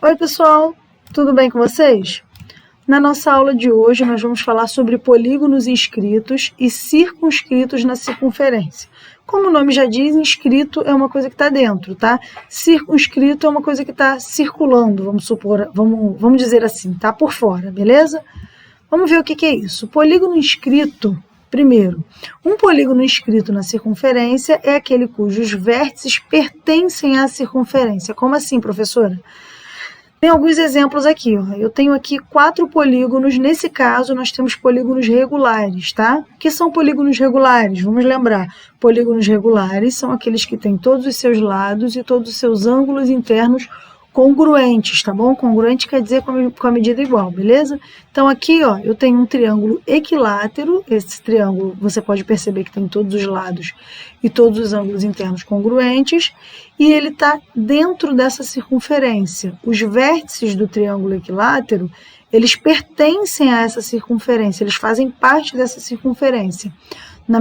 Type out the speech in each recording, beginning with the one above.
Oi, pessoal, tudo bem com vocês? Na nossa aula de hoje, nós vamos falar sobre polígonos inscritos e circunscritos na circunferência. Como o nome já diz, inscrito é uma coisa que está dentro, tá? Circunscrito é uma coisa que está circulando, vamos dizer assim, tá por fora, beleza? Vamos ver o que é isso. Polígono inscrito, primeiro, um polígono inscrito na circunferência é aquele cujos vértices pertencem à circunferência. Como assim, professora? Tem alguns exemplos aqui, ó. Eu tenho aqui 4 polígonos, nesse caso nós temos polígonos regulares, tá? O que são polígonos regulares? Vamos lembrar, polígonos regulares são aqueles que têm todos os seus lados e todos os seus ângulos internos congruentes, tá bom? Congruente quer dizer com a medida igual, beleza? Então aqui, ó, eu tenho um triângulo equilátero, esse triângulo você pode perceber que tem todos os lados e todos os ângulos internos congruentes, e ele está dentro dessa circunferência. Os vértices do triângulo equilátero, eles pertencem a essa circunferência, eles fazem parte dessa circunferência. A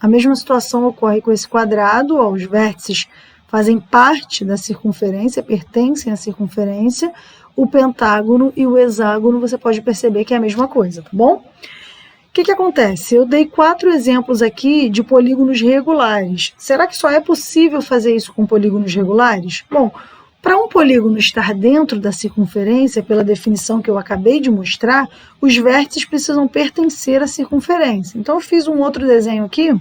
mesma situação ocorre com esse quadrado, ó, os vértices fazem parte da circunferência, pertencem à circunferência. O pentágono e o hexágono você pode perceber que é a mesma coisa, tá bom? O que acontece? Eu dei 4 exemplos aqui de polígonos regulares. Será que só é possível fazer isso com polígonos regulares? Bom, para um polígono estar dentro da circunferência, pela definição que eu acabei de mostrar, os vértices precisam pertencer à circunferência. Então, eu fiz um outro desenho aqui,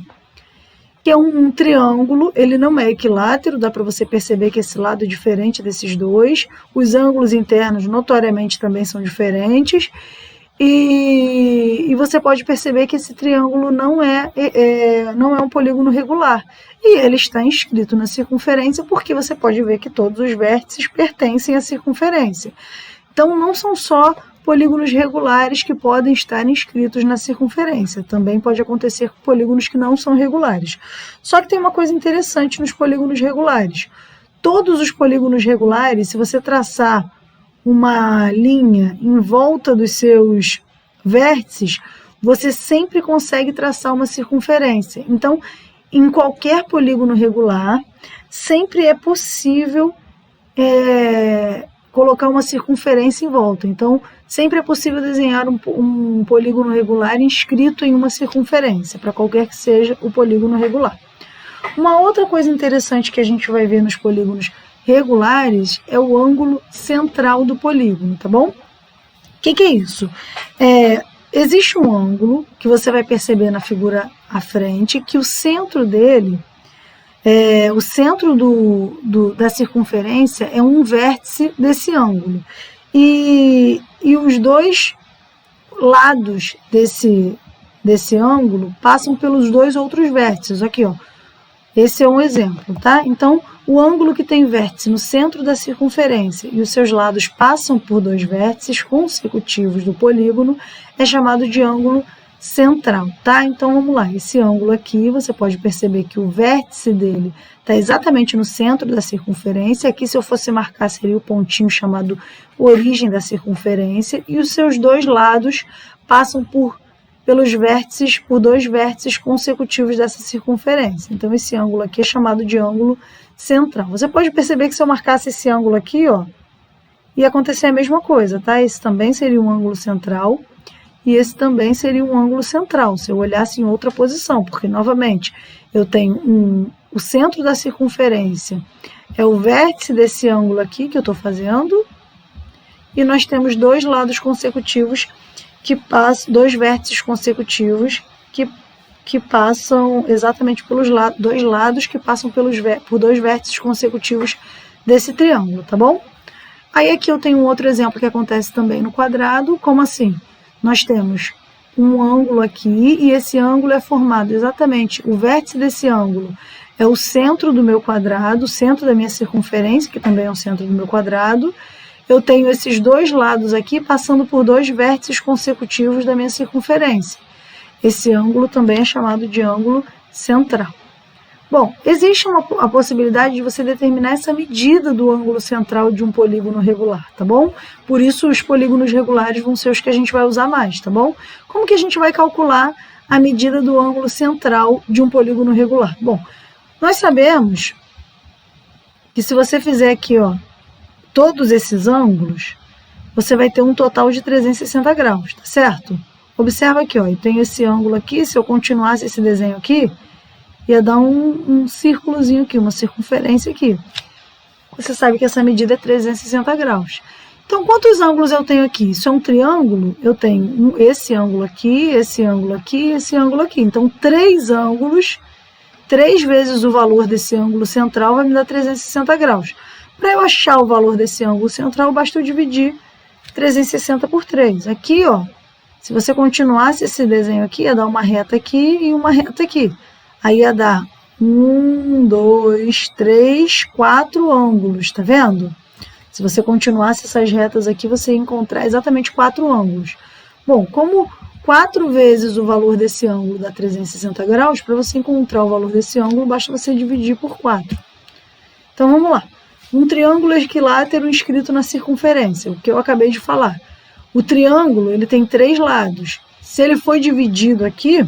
que é um triângulo, ele não é equilátero, dá para você perceber que esse lado é diferente desses dois, os ângulos internos notoriamente também são diferentes, e você pode perceber que esse triângulo não é um polígono regular, e ele está inscrito na circunferência porque você pode ver que todos os vértices pertencem à circunferência. Então, não são só polígonos regulares que podem estar inscritos na circunferência. Também pode acontecer com polígonos que não são regulares. Só que tem uma coisa interessante nos polígonos regulares. Todos os polígonos regulares, se você traçar uma linha em volta dos seus vértices, você sempre consegue traçar uma circunferência. Então, em qualquer polígono regular, sempre é possível colocar uma circunferência em volta. Então, sempre é possível desenhar um polígono regular inscrito em uma circunferência, para qualquer que seja o polígono regular. Uma outra coisa interessante que a gente vai ver nos polígonos regulares é o ângulo central do polígono, tá bom? O que é isso? Existe um ângulo que você vai perceber na figura à frente, que o centro dele, o centro da circunferência é um vértice desse ângulo. E os dois lados desse ângulo passam pelos dois outros vértices. Aqui, ó. Esse é um exemplo, tá? Então, o ângulo que tem vértice no centro da circunferência e os seus lados passam por dois vértices consecutivos do polígono é chamado de ângulo central, tá? Então, vamos lá. Esse ângulo aqui, você pode perceber que o vértice dele está exatamente no centro da circunferência. Aqui, se eu fosse marcar, seria o pontinho chamado origem da circunferência. E os seus dois lados passam por dois vértices consecutivos dessa circunferência. Então, esse ângulo aqui é chamado de ângulo central. Você pode perceber que se eu marcasse esse ângulo aqui, ó, ia acontecer a mesma coisa, tá? Esse também seria um ângulo central e esse também seria um ângulo central, se eu olhasse em outra posição, porque, novamente, eu tenho o centro da circunferência é o vértice desse ângulo aqui que eu estou fazendo, e nós temos dois lados consecutivos dois vértices consecutivos que passam exatamente pelos dois lados que passam por dois vértices consecutivos desse triângulo, tá bom? Aí aqui eu tenho um outro exemplo que acontece também no quadrado. Como assim? Nós temos um ângulo aqui e esse ângulo é formado exatamente, o vértice desse ângulo é o centro do meu quadrado, o centro da minha circunferência, que também é o centro do meu quadrado. Eu tenho esses dois lados aqui passando por dois vértices consecutivos da minha circunferência. Esse ângulo também é chamado de ângulo central. Bom, existe a possibilidade de você determinar essa medida do ângulo central de um polígono regular, tá bom? Por isso, os polígonos regulares vão ser os que a gente vai usar mais, tá bom? Como que a gente vai calcular a medida do ângulo central de um polígono regular? Bom, nós sabemos que se você fizer aqui, ó, todos esses ângulos, você vai ter um total de 360 graus, tá certo? Observa aqui, ó, eu tenho esse ângulo aqui, se eu continuasse esse desenho aqui, ia dar um círculozinho aqui, uma circunferência aqui. Você sabe que essa medida é 360 graus. Então, quantos ângulos eu tenho aqui? Isso é um triângulo, eu tenho esse ângulo aqui, esse ângulo aqui, esse ângulo aqui. Então, 3 ângulos, 3 vezes o valor desse ângulo central vai me dar 360 graus. Para eu achar o valor desse ângulo central, basta eu dividir 360 por 3. Aqui, ó, se você continuasse esse desenho aqui, ia dar uma reta aqui e uma reta aqui. Aí ia dar 1, 2, 3, 4 ângulos, tá vendo? Se você continuasse essas retas aqui, você ia encontrar exatamente 4 ângulos. Bom, como 4 vezes o valor desse ângulo dá 360 graus, para você encontrar o valor desse ângulo, basta você dividir por 4. Então, vamos lá. Um triângulo equilátero inscrito na circunferência, o que eu acabei de falar. O triângulo, ele tem 3 lados. Se ele foi dividido aqui,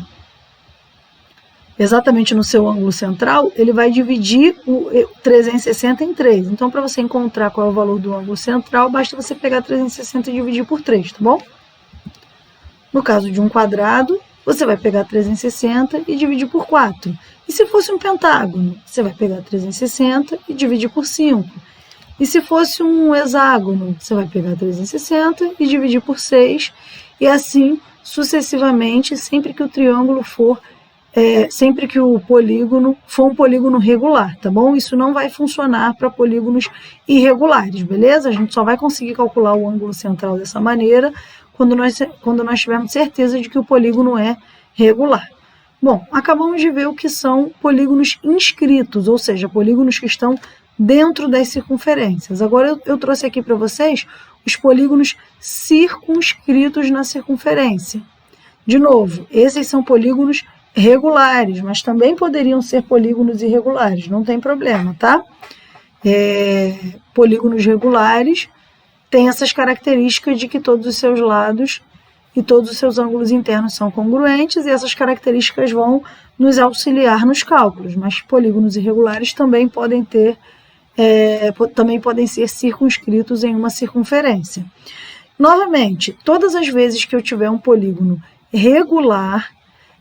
exatamente no seu ângulo central, ele vai dividir o 360 em 3. Então, para você encontrar qual é o valor do ângulo central, basta você pegar 360 e dividir por 3, tá bom? No caso de um quadrado, você vai pegar 360 e dividir por 4. E se fosse um pentágono, você vai pegar 360 e dividir por 5. E se fosse um hexágono, você vai pegar 360 e dividir por 6. E assim sucessivamente, sempre que o triângulo for sempre que o polígono for um polígono regular, tá bom? Isso não vai funcionar para polígonos irregulares, beleza? A gente só vai conseguir calcular o ângulo central dessa maneira quando nós tivermos certeza de que o polígono é regular. Bom, acabamos de ver o que são polígonos inscritos, ou seja, polígonos que estão dentro das circunferências. Agora eu trouxe aqui para vocês os polígonos circunscritos na circunferência. De novo, esses são polígonos regulares, mas também poderiam ser polígonos irregulares, não tem problema, tá? Polígonos regulares têm essas características de que todos os seus lados e todos os seus ângulos internos são congruentes, e essas características vão nos auxiliar nos cálculos, mas polígonos irregulares também podem ser circunscritos em uma circunferência. Novamente, todas as vezes que eu tiver um polígono regular,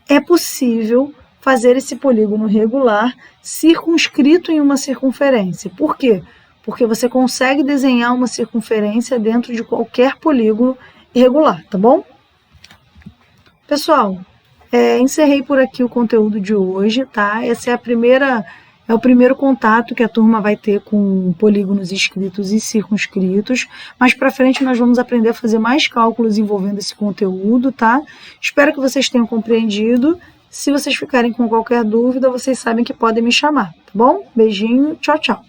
é possível fazer esse polígono regular circunscrito em uma circunferência. Por quê? Porque você consegue desenhar uma circunferência dentro de qualquer polígono regular, tá bom? Pessoal, encerrei por aqui o conteúdo de hoje, tá? Essa é o primeiro contato que a turma vai ter com polígonos inscritos e circunscritos. Mais para frente nós vamos aprender a fazer mais cálculos envolvendo esse conteúdo, tá? Espero que vocês tenham compreendido. Se vocês ficarem com qualquer dúvida, vocês sabem que podem me chamar, tá bom? Beijinho, tchau, tchau.